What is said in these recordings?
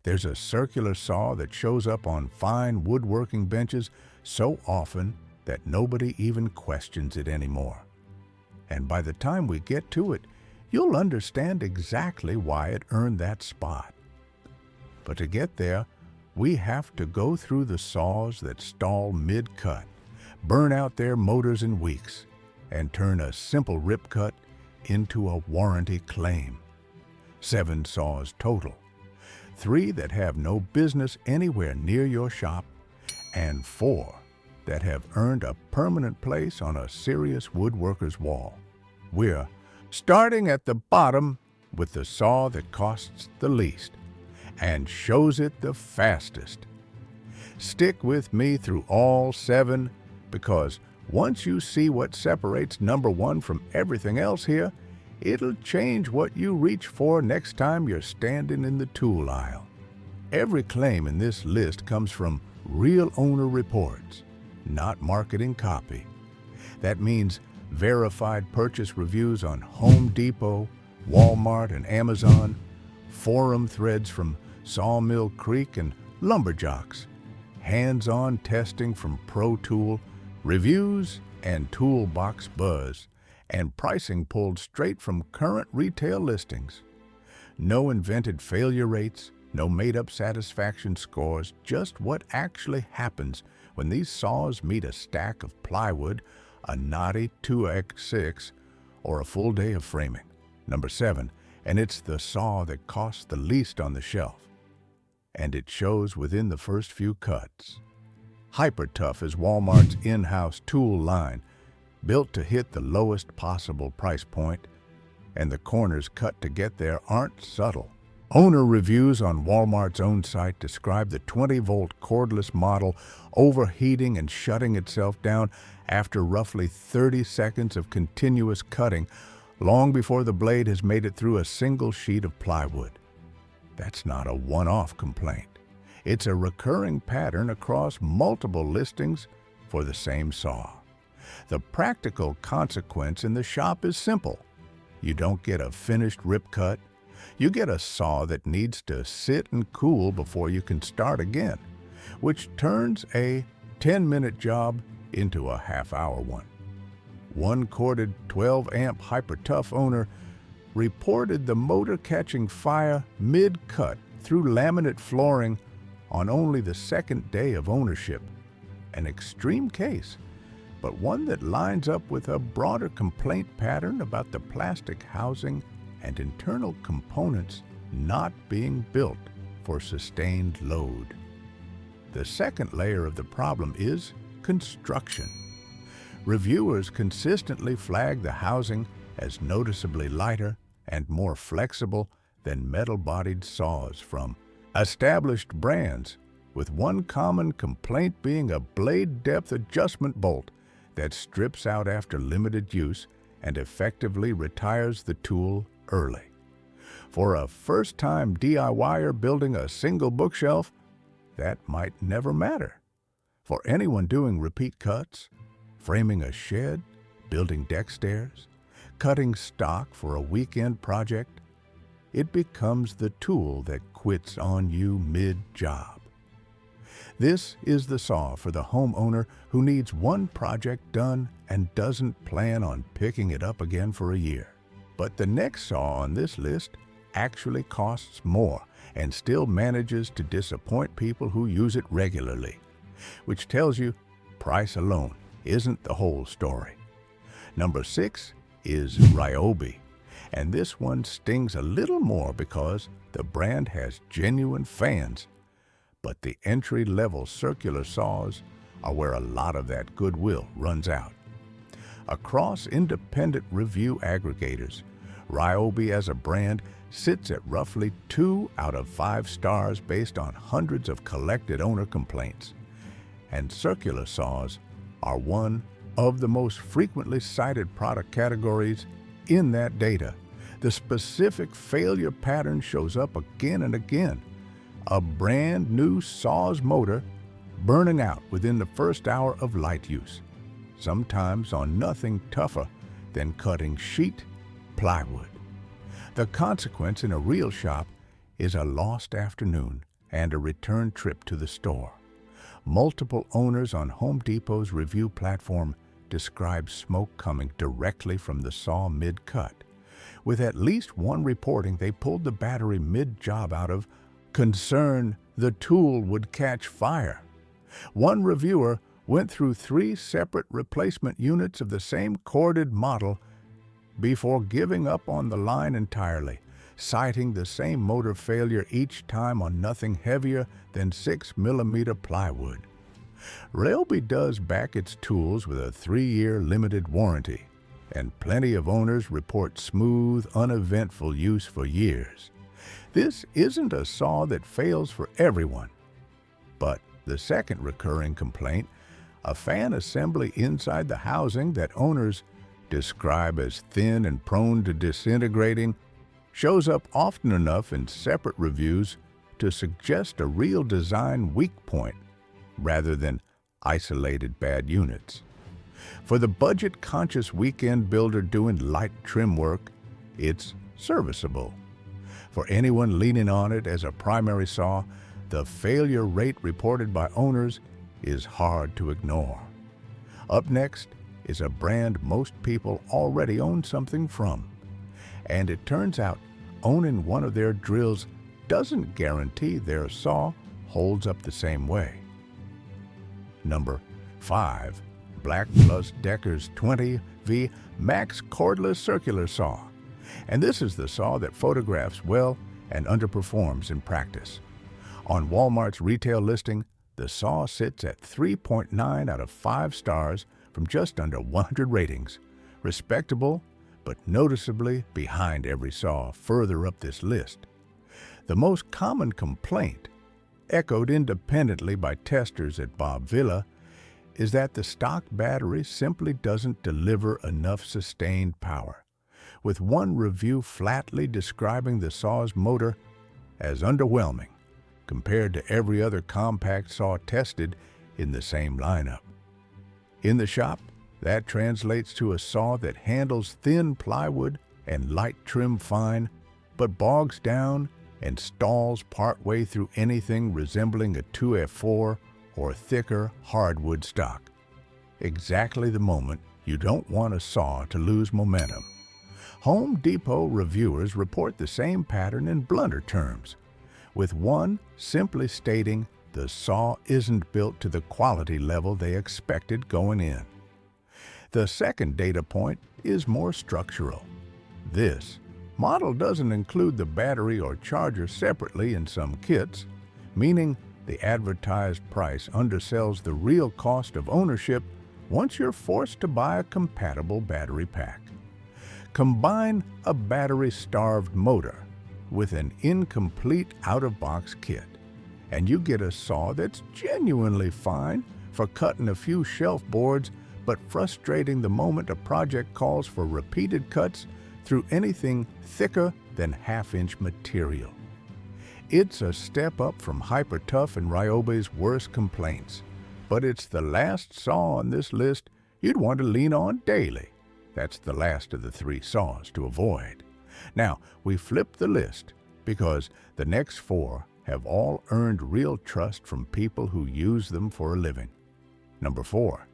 There's a circular saw that shows up on fine woodworking benches so often that nobody even questions it anymore. And by the time we get to it, you'll understand exactly why it earned that spot. But to get there, we have to go through the saws that stall mid-cut, burn out their motors in weeks, and turn a simple rip cut into a warranty claim. 7 saws total. 3 that have no business anywhere near your shop, and 4 that have earned a permanent place on a serious woodworker's wall. We're starting at the bottom with the saw that costs the least and shows it the fastest. Stick with me through all 7, because once you see what separates number 1 from everything else here, it'll change what you reach for next time you're standing in the tool aisle. Every claim in this list comes from real owner reports, not marketing copy. That means verified purchase reviews on Home Depot, Walmart, and Amazon, forum threads from Sawmill Creek and Lumberjocks, hands-on testing from Pro Tool, reviews and toolbox buzz, and pricing pulled straight from current retail listings. No invented failure rates, no made-up satisfaction scores, just what actually happens when these saws meet a stack of plywood, a knotty 2x6, or a full day of framing. Number 7, and it's the saw that costs the least on the shelf. And it shows within the first few cuts. Hyper Tough is Walmart's in-house tool line, built to hit the lowest possible price point, and the corners cut to get there aren't subtle. Owner reviews on Walmart's own site describe the 20-volt cordless model overheating and shutting itself down after roughly 30 seconds of continuous cutting, long before the blade has made it through a single sheet of plywood. That's not a one-off complaint. It's a recurring pattern across multiple listings for the same saw. The practical consequence in the shop is simple. You don't get a finished rip cut. You get a saw that needs to sit and cool before you can start again, which turns a 10-minute job into a half-hour one. One corded 12-amp Hyper Tough owner reported the motor catching fire mid-cut through laminate flooring on only the second day of ownership. An extreme case, but one that lines up with a broader complaint pattern about the plastic housing and internal components not being built for sustained load. The second layer of the problem is construction. Reviewers consistently flag the housing as noticeably lighter and more flexible than metal-bodied saws from established brands, with one common complaint being a blade depth adjustment bolt that strips out after limited use and effectively retires the tool early. For a first-time DIYer building a single bookshelf, that might never matter. For anyone doing repeat cuts, framing a shed, building deck stairs, cutting stock for a weekend project, it becomes the tool that quits on you mid-job. This is the saw for the homeowner who needs one project done and doesn't plan on picking it up again for a year. But the next saw on this list actually costs more and still manages to disappoint people who use it regularly, which tells you price alone isn't the whole story. Number 6 is Ryobi, and this one stings a little more because the brand has genuine fans, but the entry-level circular saws are where a lot of that goodwill runs out. Across independent review aggregators, Ryobi as a brand sits at roughly 2 out of 5 stars based on hundreds of collected owner complaints. And circular saws are one of the most frequently cited product categories in that data. The specific failure pattern shows up again and again. A brand new saw's motor burning out within the first hour of light use, sometimes on nothing tougher than cutting sheet plywood. The consequence in a real shop is a lost afternoon and a return trip to the store. Multiple owners on Home Depot's review platform describe smoke coming directly from the saw mid-cut, with at least one reporting they pulled the battery mid-job out of concern the tool would catch fire. One reviewer went through 3 separate replacement units of the same corded model before giving up on the line entirely, citing the same motor failure each time on nothing heavier than 6mm plywood. Ralby does back its tools with a 3-year limited warranty, and plenty of owners report smooth, uneventful use for years. This isn't a saw that fails for everyone. But the second recurring complaint, a fan assembly inside the housing that owners describe as thin and prone to disintegrating, shows up often enough in separate reviews to suggest a real design weak point rather than isolated bad units. For the budget-conscious weekend builder doing light trim work, it's serviceable. For anyone leaning on it as a primary saw, the failure rate reported by owners is hard to ignore. Up next is a brand most people already own something from. And it turns out owning one of their drills doesn't guarantee their saw holds up the same way. Number 5. Black Plus Decker's 20V Max Cordless Circular Saw. And this is the saw that photographs well and underperforms in practice. On Walmart's retail listing, the saw sits at 3.9 out of 5 stars from just under 100 ratings. Respectable, but noticeably behind every saw further up this list. The most common complaint, echoed independently by testers at Bob Villa, is that the stock battery simply doesn't deliver enough sustained power, with one review flatly describing the saw's motor as underwhelming compared to every other compact saw tested in the same lineup. In the shop, that translates to a saw that handles thin plywood and light trim fine, but bogs down and stalls partway through anything resembling a 2F4 or thicker hardwood stock. Exactly the moment you don't want a saw to lose momentum. Home Depot reviewers report the same pattern in blunter terms, with one simply stating the saw isn't built to the quality level they expected going in. The second data point is more structural. This model doesn't include the battery or charger separately in some kits, meaning the advertised price undersells the real cost of ownership once you're forced to buy a compatible battery pack. Combine a battery-starved motor with an incomplete out-of-box kit, and you get a saw that's genuinely fine for cutting a few shelf boards, but frustrating the moment a project calls for repeated cuts through anything thicker than half-inch material. It's a step up from Hyper-Tough and Ryobi's worst complaints, but it's the last saw on this list you'd want to lean on daily. That's the last of the 3 saws to avoid. Now, we flip the list because the next 4 have all earned real trust from people who use them for a living. Number 4,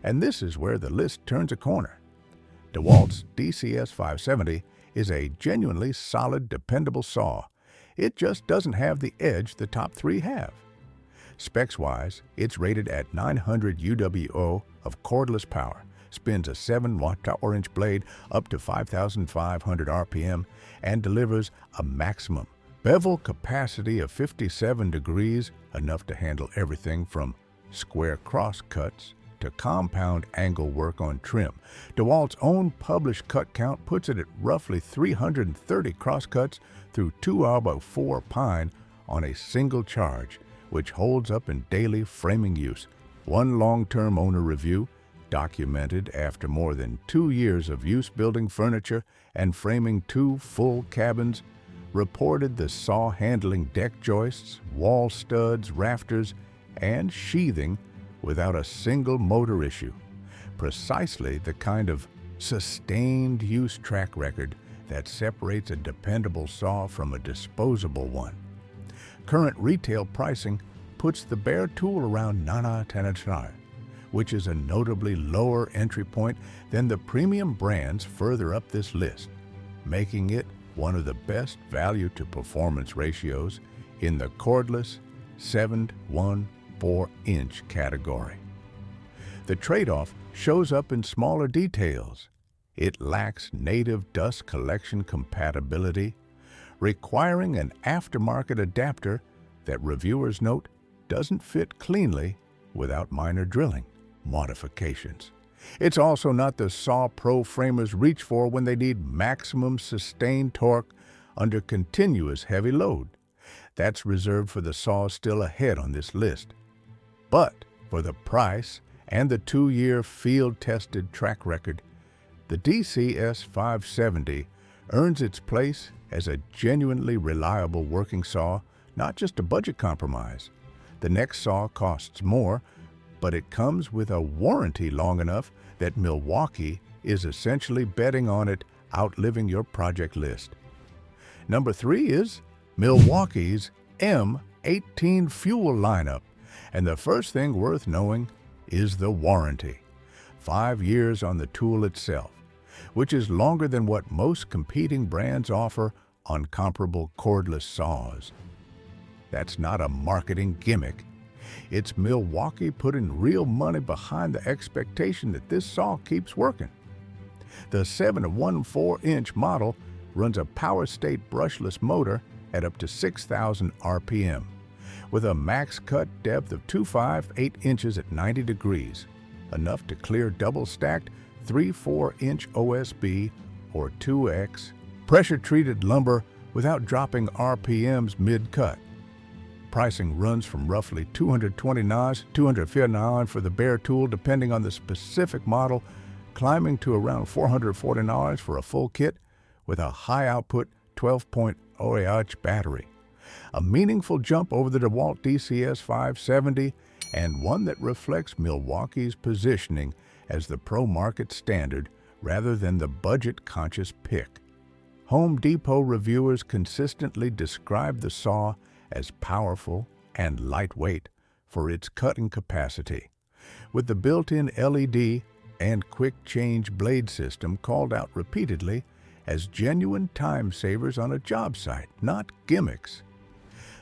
and this is where the list turns a corner. DeWalt's DCS 570 is a genuinely solid, dependable saw. It just doesn't have the edge the top 3 have. Specs-wise, it's rated at 900 UWO of cordless power, spins a 7 watt-hour-inch blade up to 5,500 RPM, and delivers a maximum bevel capacity of 57 degrees, enough to handle everything from square cross cuts to compound angle work on trim. DeWalt's own published cut count puts it at roughly 330 crosscuts through 2x4 pine on a single charge, which holds up in daily framing use. One long-term owner review, documented after more than 2 years of use building furniture and framing 2 full cabins, reported the saw handling deck joists, wall studs, rafters, and sheathing without a single motor issue. Precisely the kind of sustained use track record that separates a dependable saw from a disposable one. Current retail pricing puts the bare tool around $9,900, which is a notably lower entry point than the premium brands further up this list, making it one of the best value-to-performance ratios in the cordless 7-1/4-inch category. The trade-off shows up in smaller details. It lacks native dust collection compatibility, requiring an aftermarket adapter that reviewers note doesn't fit cleanly without minor drilling modifications. It's also not the saw pro framers reach for when they need maximum sustained torque under continuous heavy load. That's reserved for the saws still ahead on this list. But for the price and the 2-year field-tested track record, the DCS 570 earns its place as a genuinely reliable working saw, not just a budget compromise. The next saw costs more, but it comes with a warranty long enough that Milwaukee is essentially betting on it outliving your project list. Number 3 is Milwaukee's M18 fuel lineup, and the first thing worth knowing is the warranty. 5 years on the tool itself, which is longer than what most competing brands offer on comparable cordless saws. That's not a marketing gimmick. It's Milwaukee putting real money behind the expectation that this saw keeps working. The 7-1/4-inch model runs a power state brushless motor at up to 6,000 RPM, with a max cut depth of 2.58 inches at 90 degrees, enough to clear double-stacked 3-4-inch OSB or 2X pressure-treated lumber without dropping RPMs mid-cut. Pricing runs from roughly $229 to $259 for the bare tool depending on the specific model, climbing to around $440 for a full kit with a high-output 12-point AH battery. A meaningful jump over the DeWalt DCS 570 and one that reflects Milwaukee's positioning as the pro market standard rather than the budget-conscious pick. Home Depot reviewers consistently describe the saw as powerful and lightweight for its cutting capacity, with the built-in LED and quick-change blade system called out repeatedly as genuine time savers on a job site, not gimmicks.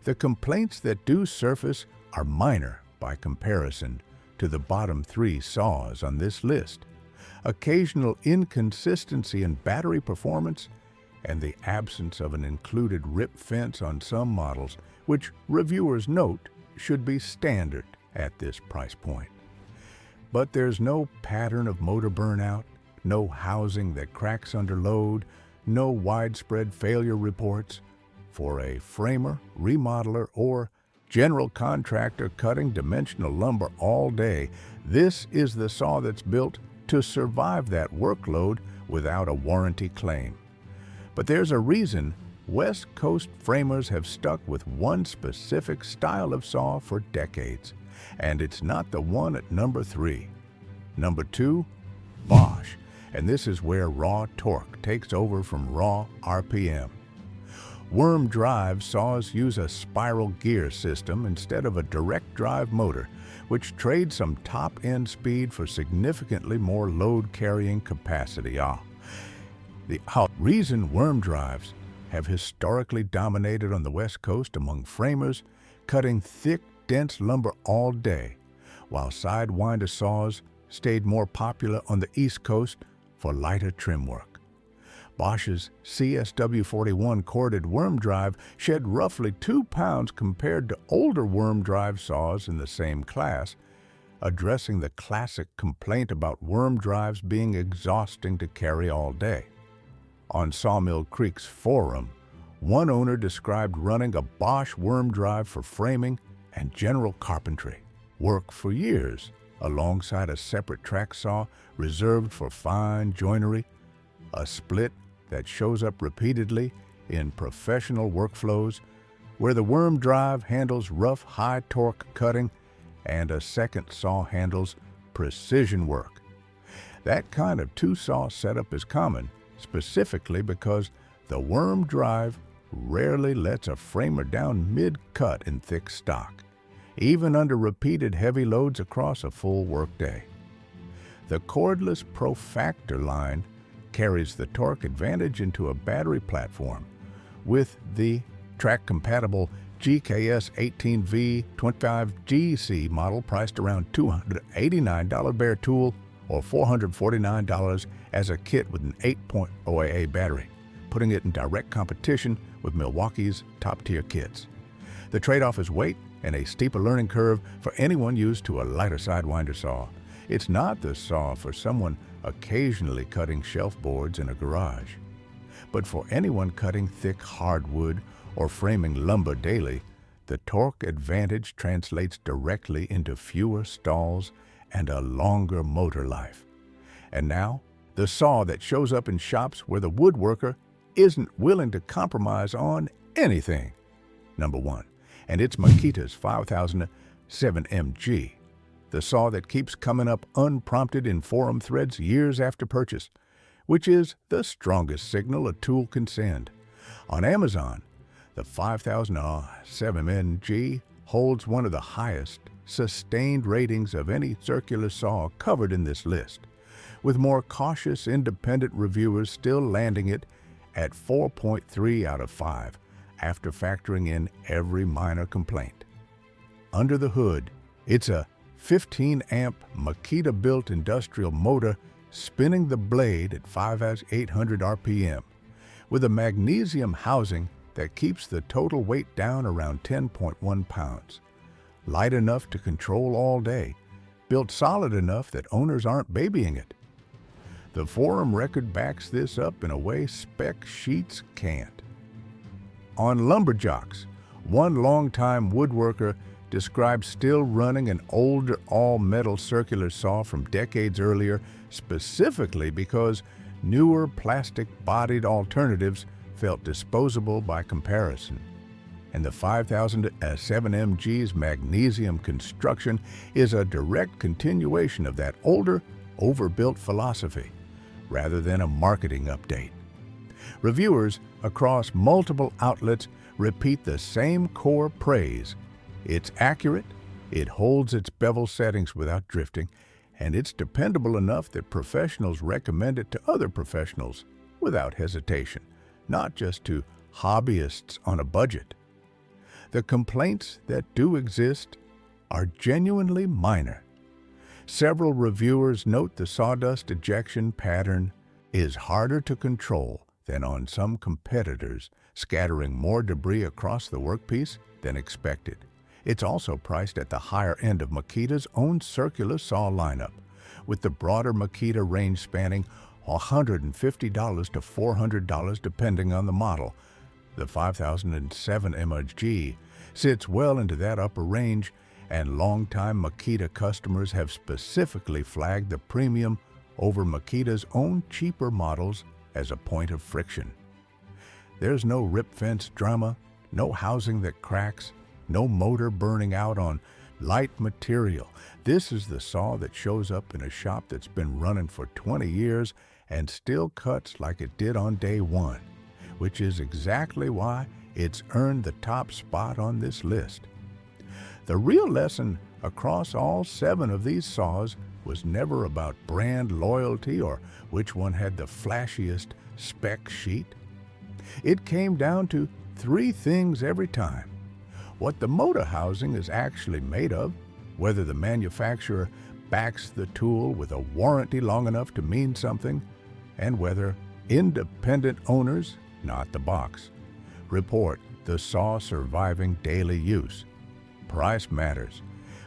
The complaints that do surface are minor by comparison to the bottom 3 saws on this list: occasional inconsistency in battery performance and the absence of an included rip fence on some models, which reviewers note should be standard at this price point. But there's no pattern of motor burnout, no housing that cracks under load, no widespread failure reports. For a framer, remodeler, or general contractor cutting dimensional lumber all day, this is the saw that's built to survive that workload without a warranty claim. But there's a reason West Coast framers have stuck with one specific style of saw for decades, and it's not the one at number 3. Number 2, Bosch, and this is where raw torque takes over from raw RPM. Worm drive saws use a spiral gear system instead of a direct drive motor, which trades some top-end speed for significantly more load-carrying capacity. The reason worm drives have historically dominated on the West Coast among framers cutting thick, dense lumber all day, while sidewinder saws stayed more popular on the East Coast for lighter trim work. Bosch's CSW41 corded worm drive shed roughly 2 pounds compared to older worm drive saws in the same class, addressing the classic complaint about worm drives being exhausting to carry all day. On Sawmill Creek's forum, one owner described running a Bosch worm drive for framing and general carpentry work for years, alongside a separate track saw reserved for fine joinery, a split that shows up repeatedly in professional workflows where the worm drive handles rough, high-torque cutting and a second saw handles precision work. That kind of 2-saw setup is common, specifically because the worm drive rarely lets a framer down mid-cut in thick stock, even under repeated heavy loads across a full workday. The cordless Profactor line carries the torque advantage into a battery platform with the track-compatible GKS 18V 25GC model priced around $289 bare tool or $449 as a kit with an 8.0 AA battery, putting it in direct competition with Milwaukee's top-tier kits. The trade-off is weight and a steeper learning curve for anyone used to a lighter sidewinder saw. It's not the saw for someone occasionally cutting shelf boards in a garage, but for anyone cutting thick hardwood or framing lumber daily. The torque advantage translates directly into fewer stalls and a longer motor life. And now, the saw that shows up in shops where the woodworker isn't willing to compromise on anything. Number 1, and it's Makita's 5007MG, the saw that keeps coming up unprompted in forum threads years after purchase, which is the strongest signal a tool can send. On Amazon, the 5007MG holds one of the highest sustained ratings of any circular saw covered in this list, with more cautious independent reviewers still landing it at 4.3 out of 5 after factoring in every minor complaint. Under the hood, it's a 15-amp Makita-built industrial motor spinning the blade at 5,800 RPM, with a magnesium housing that keeps the total weight down around 10.1 pounds. Light enough to control all day, built solid enough that owners aren't babying it. The forum record backs this up in a way spec sheets can't. On Lumberjocks, one longtime woodworker describes still running an older all-metal circular saw from decades earlier specifically because newer plastic-bodied alternatives felt disposable by comparison. And the 5007MG's magnesium construction is a direct continuation of that older, overbuilt philosophy, rather than a marketing update. Reviewers across multiple outlets repeat the same core praise. It's accurate, it holds its bevel settings without drifting, and it's dependable enough that professionals recommend it to other professionals without hesitation, not just to hobbyists on a budget. The complaints that do exist are genuinely minor. Several reviewers note the sawdust ejection pattern is harder to control than on some competitors, scattering more debris across the workpiece than expected. It's also priced at the higher end of Makita's own circular saw lineup, with the broader Makita range spanning $150 to $400 depending on the model. The 5007MG sits well into that upper range, and longtime Makita customers have specifically flagged the premium over Makita's own cheaper models as a point of friction. There's no rip fence drama, no housing that cracks, no motor burning out on light material. This is the saw that shows up in a shop that's been running for 20 years and still cuts like it did on day one, which is exactly why it's earned the top spot on this list. The real lesson across all 7 of these saws was never about brand loyalty or which one had the flashiest spec sheet. It came down to 3 things every time: what the motor housing is actually made of, whether the manufacturer backs the tool with a warranty long enough to mean something, and whether independent owners, not the box, report the saw surviving daily use. Price matters,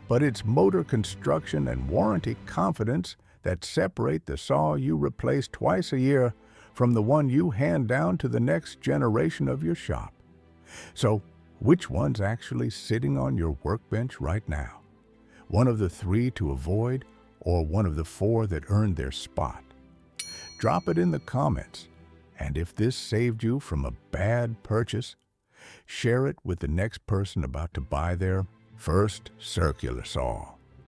but it's motor construction and warranty confidence that separate the saw you replace twice a year from the one you hand down to the next generation of your shop. So, which one's actually sitting on your workbench right now? One of the 3 to avoid, or one of the 4 that earned their spot? Drop it in the comments, and if this saved you from a bad purchase, share it with the next person about to buy their first circular saw.